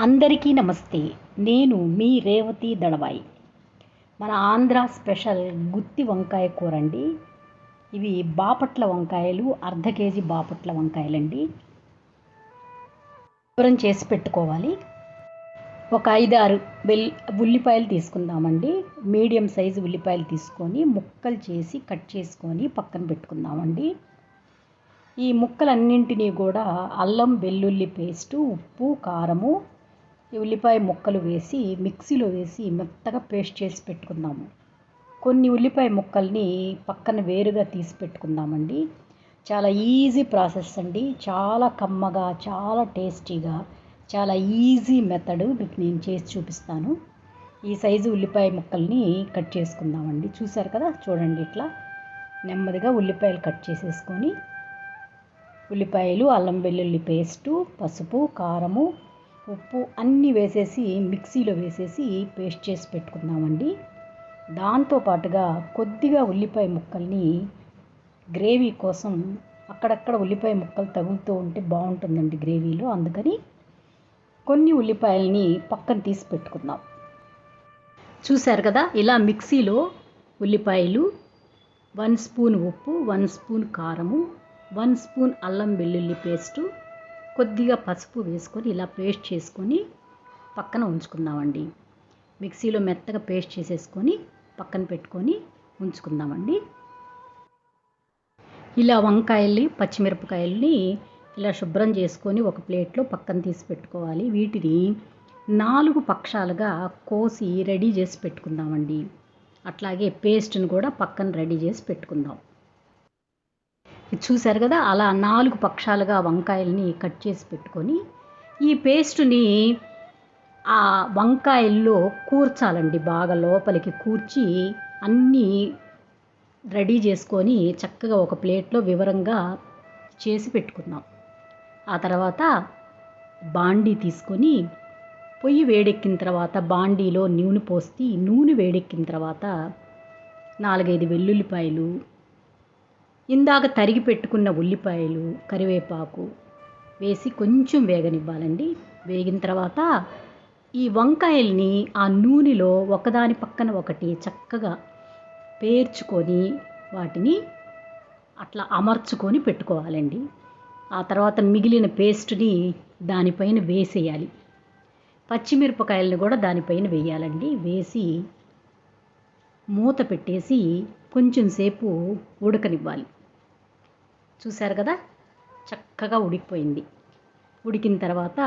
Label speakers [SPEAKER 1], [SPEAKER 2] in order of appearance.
[SPEAKER 1] అందరికీ నమస్తే. నేను మీ రేవతి దళవాయి. మన ఆంధ్ర స్పెషల్ గుత్తి వంకాయ కూర అండి. ఇవి బాపట్ల వంకాయలు, అర్ధ కేజీ బాపట్ల వంకాయలండి. శుభ్రం చేసి పెట్టుకోవాలి. ఒక 5-6 ఉల్లిపాయలు తీసుకుందామండి. మీడియం సైజు ఉల్లిపాయలు తీసుకొని ముక్కలు చేసి కట్ చేసుకొని పక్కన పెట్టుకుందామండి. ఈ ముక్కలన్నింటినీ కూడా అల్లం వెల్లుల్లి పేస్టు, ఉప్పు, కారము, ఉల్లిపాయ ముక్కలు వేసి మిక్సీలో వేసి మెత్తగా పేస్ట్ చేసి పెట్టుకుందాము. కొన్ని ఉల్లిపాయ ముక్కల్ని పక్కన వేరుగా తీసి పెట్టుకుందామండి. చాలా ఈజీ ప్రాసెస్ అండి. చాలా కమ్మగా, చాలా టేస్టీగా, చాలా ఈజీ మెథడ్ మీకు నేను చేసి చూపిస్తాను. ఈ సైజు ఉల్లిపాయ ముక్కల్ని కట్ చేసుకుందామండి. చూసారు కదా, చూడండి ఇట్లా నెమ్మదిగా ఉల్లిపాయలు కట్ చేసేసుకొని ఉల్లిపాయలు, అల్లం వెల్లుల్లి పేస్టు, పసుపు, కారము, ఉప్పు అన్నీ వేసేసి మిక్సీలో వేసేసి పేస్ట్ చేసి పెట్టుకుందామండి. దాంతోపాటుగా కొద్దిగా ఉల్లిపాయ ముక్కల్ని గ్రేవీ కోసం అక్కడక్కడ ఉల్లిపాయ ముక్కలు తగులుతూ ఉంటే బాగుంటుందండి గ్రేవీలో. అందుకని కొన్ని ఉల్లిపాయలని పక్కన తీసి పెట్టుకుందాం. చూశారు కదా, ఇలా మిక్సీలో ఉల్లిపాయలు, 1 స్పూన్ ఉప్పు, 1 స్పూన్ కారము, 1 స్పూన్ అల్లం వెల్లుల్లి పేస్టు, కొద్దిగా పసుపు వేసుకొని ఇలా పేస్ట్ చేసుకొని పక్కన ఉంచుకుందామండి. మిక్సీలో మెత్తగా పేస్ట్ చేసేసుకొని పక్కన పెట్టుకొని ఉంచుకుందామండి. ఇలా వంకాయల్ని, పచ్చిమిరపకాయల్ని ఇలా శుభ్రం చేసుకొని ఒక ప్లేట్లో పక్కన తీసి పెట్టుకోవాలి. వీటిని 4 పక్షాలుగా కోసి రెడీ చేసి పెట్టుకుందామండి. అట్లాగే పేస్ట్ని కూడా పక్కన రెడీ చేసి పెట్టుకుందాం. చూశారు కదా, అలా 4 పక్షాలుగా వంకాయల్ని కట్ చేసి పెట్టుకొని ఈ పేస్టుని ఆ వంకాయల్లో కూర్చాలండి. బాగా లోపలికి కూర్చి అన్నీ రెడీ చేసుకొని చక్కగా ఒక ప్లేట్లో వివరంగా చేసి పెట్టుకుందాం. ఆ తర్వాత బాండీ తీసుకొని పొయ్యి వేడెక్కిన తర్వాత బాండీలో నూనె పోసి నూనె వేడెక్కిన తర్వాత 4-5 వెల్లుల్లిపాయలు, ఇందాక తరిగి పెట్టుకున్న ఉల్లిపాయలు, కరివేపాకు వేసి కొంచెం వేగనివ్వాలండి. వేగిన తర్వాత ఈ వంకాయల్ని ఆ నూనెలో ఒకదాని పక్కన ఒకటి చక్కగా పేర్చుకొని వాటిని అట్లా అమర్చుకొని పెట్టుకోవాలండి. ఆ తర్వాత మిగిలిన పేస్ట్ని దానిపైన వేసేయాలి. పచ్చిమిరపకాయలను కూడా దానిపైన వేయాలండి. వేసి మూత పెట్టేసి కొంచెం సేపు ఉడకనివ్వాలి. చూశారు కదా, చక్కగా ఉడికిపోయింది. ఉడికిన తర్వాత